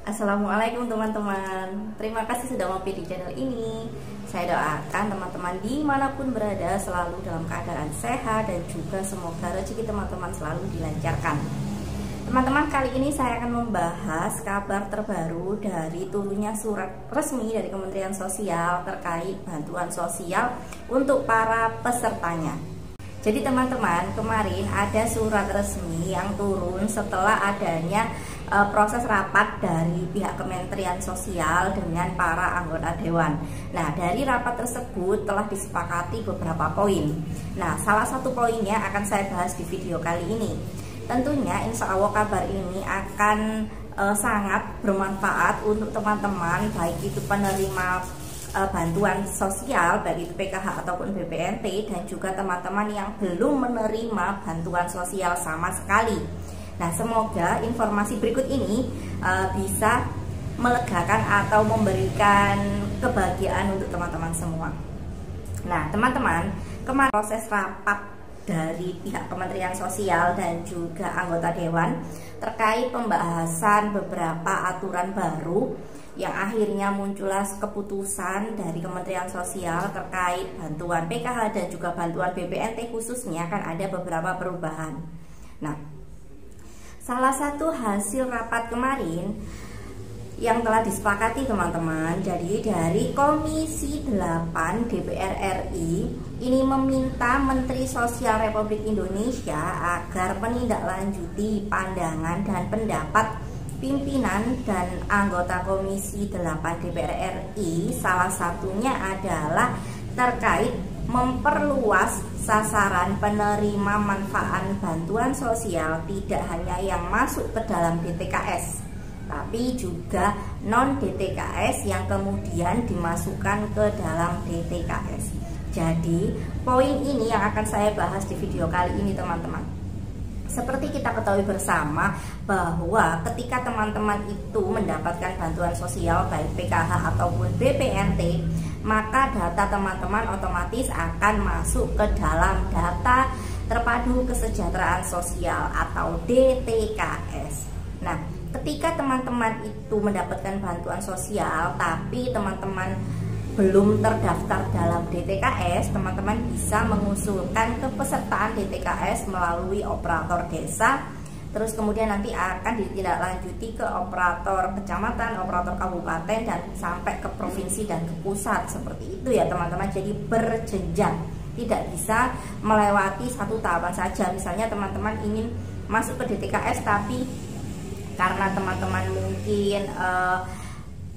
Assalamualaikum teman-teman. Terima kasih sudah mampir di channel ini. Saya doakan teman-teman dimanapun berada selalu dalam keadaan sehat dan juga semoga rezeki teman-teman selalu dilancarkan. Teman-teman, kali ini saya akan membahas kabar terbaru dari turunnya surat resmi dari Kementerian Sosial terkait bantuan sosial untuk para pesertanya. Jadi teman-teman, kemarin ada surat resmi yang turun setelah adanya proses rapat dari pihak Kementerian Sosial dengan para anggota dewan. Nah, dari rapat tersebut telah disepakati beberapa poin. Nah, salah satu poinnya akan saya bahas di video kali ini. Tentunya insya Allah kabar ini akan sangat bermanfaat untuk teman-teman, baik itu penerima bantuan sosial, baik itu PKH ataupun BPNT, dan juga teman-teman yang belum menerima bantuan sosial sama sekali. Nah, semoga informasi berikut ini bisa melegakan atau memberikan kebahagiaan untuk teman-teman semua. Nah, teman-teman, kemarin proses rapat dari pihak Kementerian Sosial dan juga anggota dewan terkait pembahasan beberapa aturan baru yang akhirnya muncullah keputusan dari Kementerian Sosial terkait bantuan PKH dan juga bantuan BPNT khususnya akan ada beberapa perubahan. Nah, salah satu hasil rapat kemarin yang telah disepakati teman-teman, jadi dari Komisi 8 DPR RI ini meminta Menteri Sosial Republik Indonesia agar menindaklanjuti pandangan dan pendapat pimpinan dan anggota Komisi 8 DPR RI. Salah satunya adalah terkait memperluas sasaran penerima manfaat bantuan sosial tidak hanya yang masuk ke dalam DTKS, tapi juga non-DTKS yang kemudian dimasukkan ke dalam DTKS. Jadi, poin ini yang akan saya bahas di video kali ini teman-teman. Seperti kita ketahui bersama bahwa ketika teman-teman itu mendapatkan bantuan sosial baik PKH ataupun BPNT, maka data teman-teman otomatis akan masuk ke dalam data terpadu kesejahteraan sosial atau DTKS. Nah, ketika teman-teman itu mendapatkan bantuan sosial tapi teman-teman belum terdaftar dalam DTKS, teman-teman bisa mengusulkan kepesertaan DTKS melalui operator desa. Terus kemudian nanti akan ditindaklanjuti ke operator kecamatan, operator kabupaten, dan sampai ke provinsi dan ke pusat. Seperti itu ya teman-teman. Jadi berjenjang, tidak bisa melewati satu tahapan saja. Misalnya teman-teman ingin masuk ke DTKS tapi karena teman-teman mungkin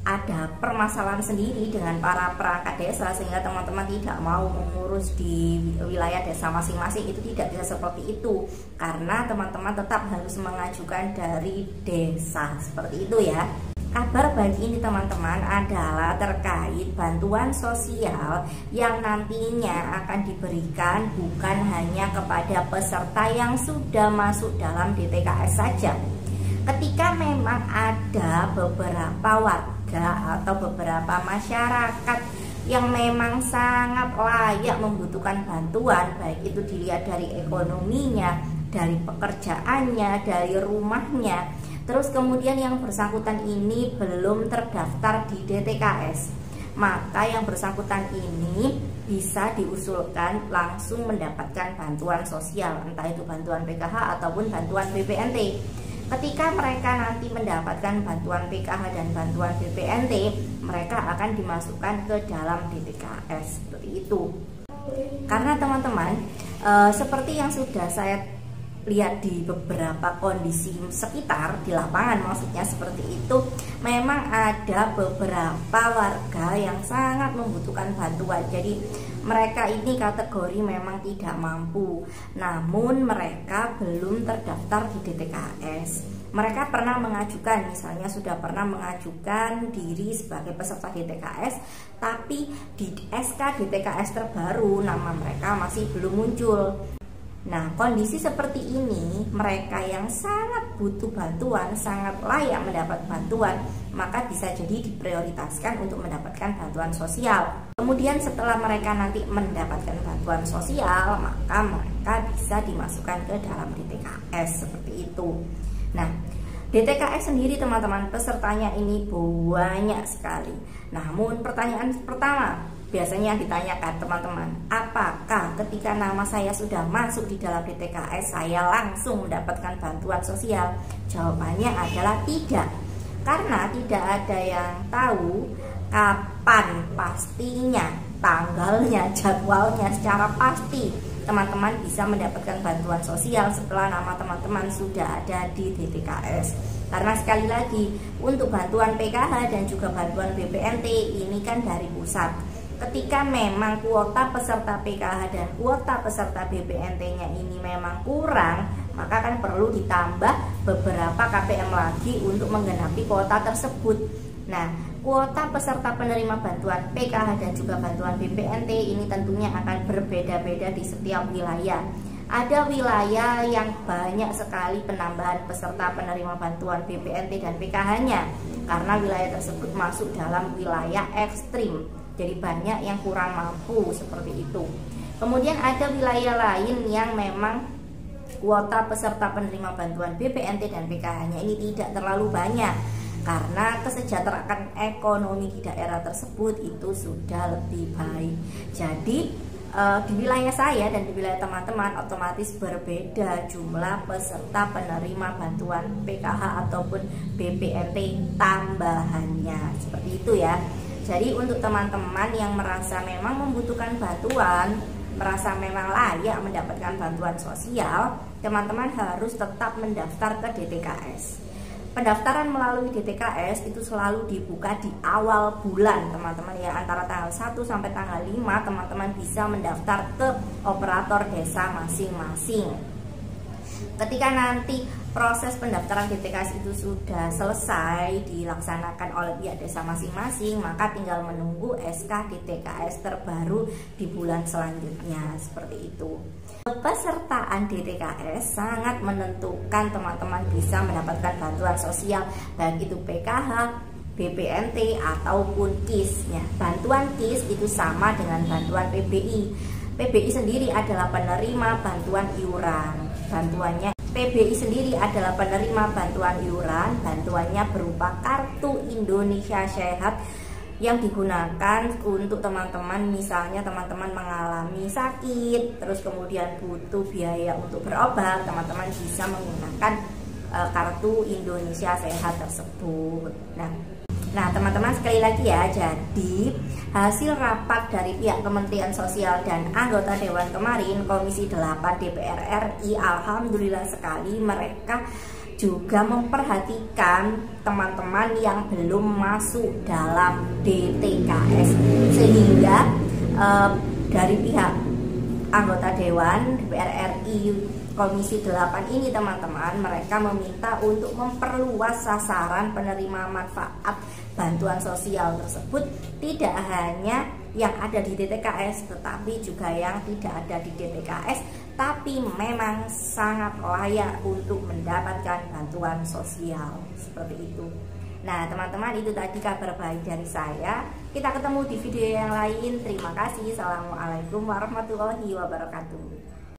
ada permasalahan sendiri dengan para perangkat desa sehingga teman-teman tidak mau mengurus di wilayah desa masing-masing, itu tidak bisa seperti itu karena teman-teman tetap harus mengajukan dari desa. Seperti itu ya. Kabar baik ini teman-teman adalah terkait bantuan sosial yang nantinya akan diberikan bukan hanya kepada peserta yang sudah masuk dalam DTKS saja. Ketika memang ada beberapa warga atau beberapa masyarakat yang memang sangat layak membutuhkan bantuan, baik itu dilihat dari ekonominya, dari pekerjaannya, dari rumahnya, terus kemudian yang bersangkutan ini belum terdaftar di DTKS, maka yang bersangkutan ini bisa diusulkan langsung mendapatkan bantuan sosial, entah itu bantuan PKH ataupun bantuan BPNT. Ketika mereka nanti mendapatkan bantuan PKH dan bantuan BPNT, mereka akan dimasukkan ke dalam DTKS. Seperti itu. Karena teman-teman, seperti yang sudah saya lihat di beberapa kondisi sekitar di lapangan, maksudnya seperti itu, memang ada beberapa warga yang sangat membutuhkan bantuan. Jadi mereka ini kategori memang tidak mampu, namun mereka belum terdaftar di DTKS. Mereka pernah mengajukan, misalnya sudah pernah mengajukan diri sebagai peserta DTKS, tapi di SK DTKS terbaru nama mereka masih belum muncul. Nah, kondisi seperti ini, mereka yang sangat butuh bantuan, sangat layak mendapat bantuan, maka bisa jadi diprioritaskan untuk mendapatkan bantuan sosial. Kemudian setelah mereka nanti mendapatkan bantuan sosial, maka mereka bisa dimasukkan ke dalam DTKS seperti itu. Nah, DTKS sendiri teman-teman, pesertanya ini banyak sekali. Namun pertanyaan pertama biasanya yang ditanyakan teman-teman, apakah ketika nama saya sudah masuk di dalam DTKS saya langsung mendapatkan bantuan sosial? Jawabannya adalah tidak. Karena tidak ada yang tahu kapan pastinya, tanggalnya, jadwalnya secara pasti teman-teman bisa mendapatkan bantuan sosial setelah nama teman-teman sudah ada di DTKS. Karena sekali lagi, untuk bantuan PKH dan juga bantuan BPNT ini kan dari pusat. Ketika memang kuota peserta PKH dan kuota peserta BPNT-nya ini memang kurang, maka kan perlu ditambah beberapa KPM lagi untuk menggenapi kuota tersebut. Nah, kuota peserta penerima bantuan PKH dan juga bantuan BPNT ini tentunya akan berbeda-beda di setiap wilayah. Ada wilayah yang banyak sekali penambahan peserta penerima bantuan BPNT dan PKH-nya karena wilayah tersebut masuk dalam wilayah ekstrim. Jadi banyak yang kurang mampu seperti itu. Kemudian ada wilayah lain yang memang kuota peserta penerima bantuan BPNT dan PKH-nya ini tidak terlalu banyak karena kesejahteraan ekonomi di daerah tersebut itu sudah lebih baik. Jadi di wilayah saya dan di wilayah teman-teman otomatis berbeda jumlah peserta penerima bantuan PKH ataupun BPNT tambahannya, seperti itu ya. Jadi untuk teman-teman yang merasa memang membutuhkan bantuan, merasa memang layak mendapatkan bantuan sosial, teman-teman harus tetap mendaftar ke DTKS. Pendaftaran melalui DTKS itu selalu dibuka di awal bulan teman-teman ya, antara tanggal 1 sampai tanggal 5 teman-teman bisa mendaftar ke operator desa masing-masing. Ketika nanti proses pendaftaran DTKS itu sudah selesai dilaksanakan oleh pihak desa masing-masing, maka tinggal menunggu SK DTKS terbaru di bulan selanjutnya, seperti itu. Pesertaan DTKS sangat menentukan teman-teman bisa mendapatkan bantuan sosial, baik itu PKH, BPNT ataupun KIS ya. Bantuan KIS itu sama dengan bantuan PBI. PBI sendiri adalah penerima bantuan iuran. PBI sendiri adalah penerima bantuan iuran. Bantuannya berupa kartu Indonesia Sehat yang digunakan untuk teman-teman, misalnya teman-teman mengalami sakit, terus kemudian butuh biaya untuk berobat, teman-teman bisa menggunakan kartu Indonesia Sehat tersebut. Nah teman-teman, sekali lagi ya, jadi hasil rapat dari pihak Kementerian Sosial dan anggota Dewan kemarin, Komisi 8 DPR RI, alhamdulillah sekali mereka juga memperhatikan teman-teman yang belum masuk dalam DTKS, sehingga dari pihak anggota Dewan DPR RI Komisi 8 ini teman-teman, mereka meminta untuk memperluas sasaran penerima manfaat bantuan sosial tersebut, tidak hanya yang ada di DTKS tetapi juga yang tidak ada di DTKS tapi memang sangat layak untuk mendapatkan bantuan sosial, seperti itu. Nah teman-teman, itu tadi kabar baik dari saya. Kita ketemu di video yang lain. Terima kasih. Assalamualaikum warahmatullahi wabarakatuh.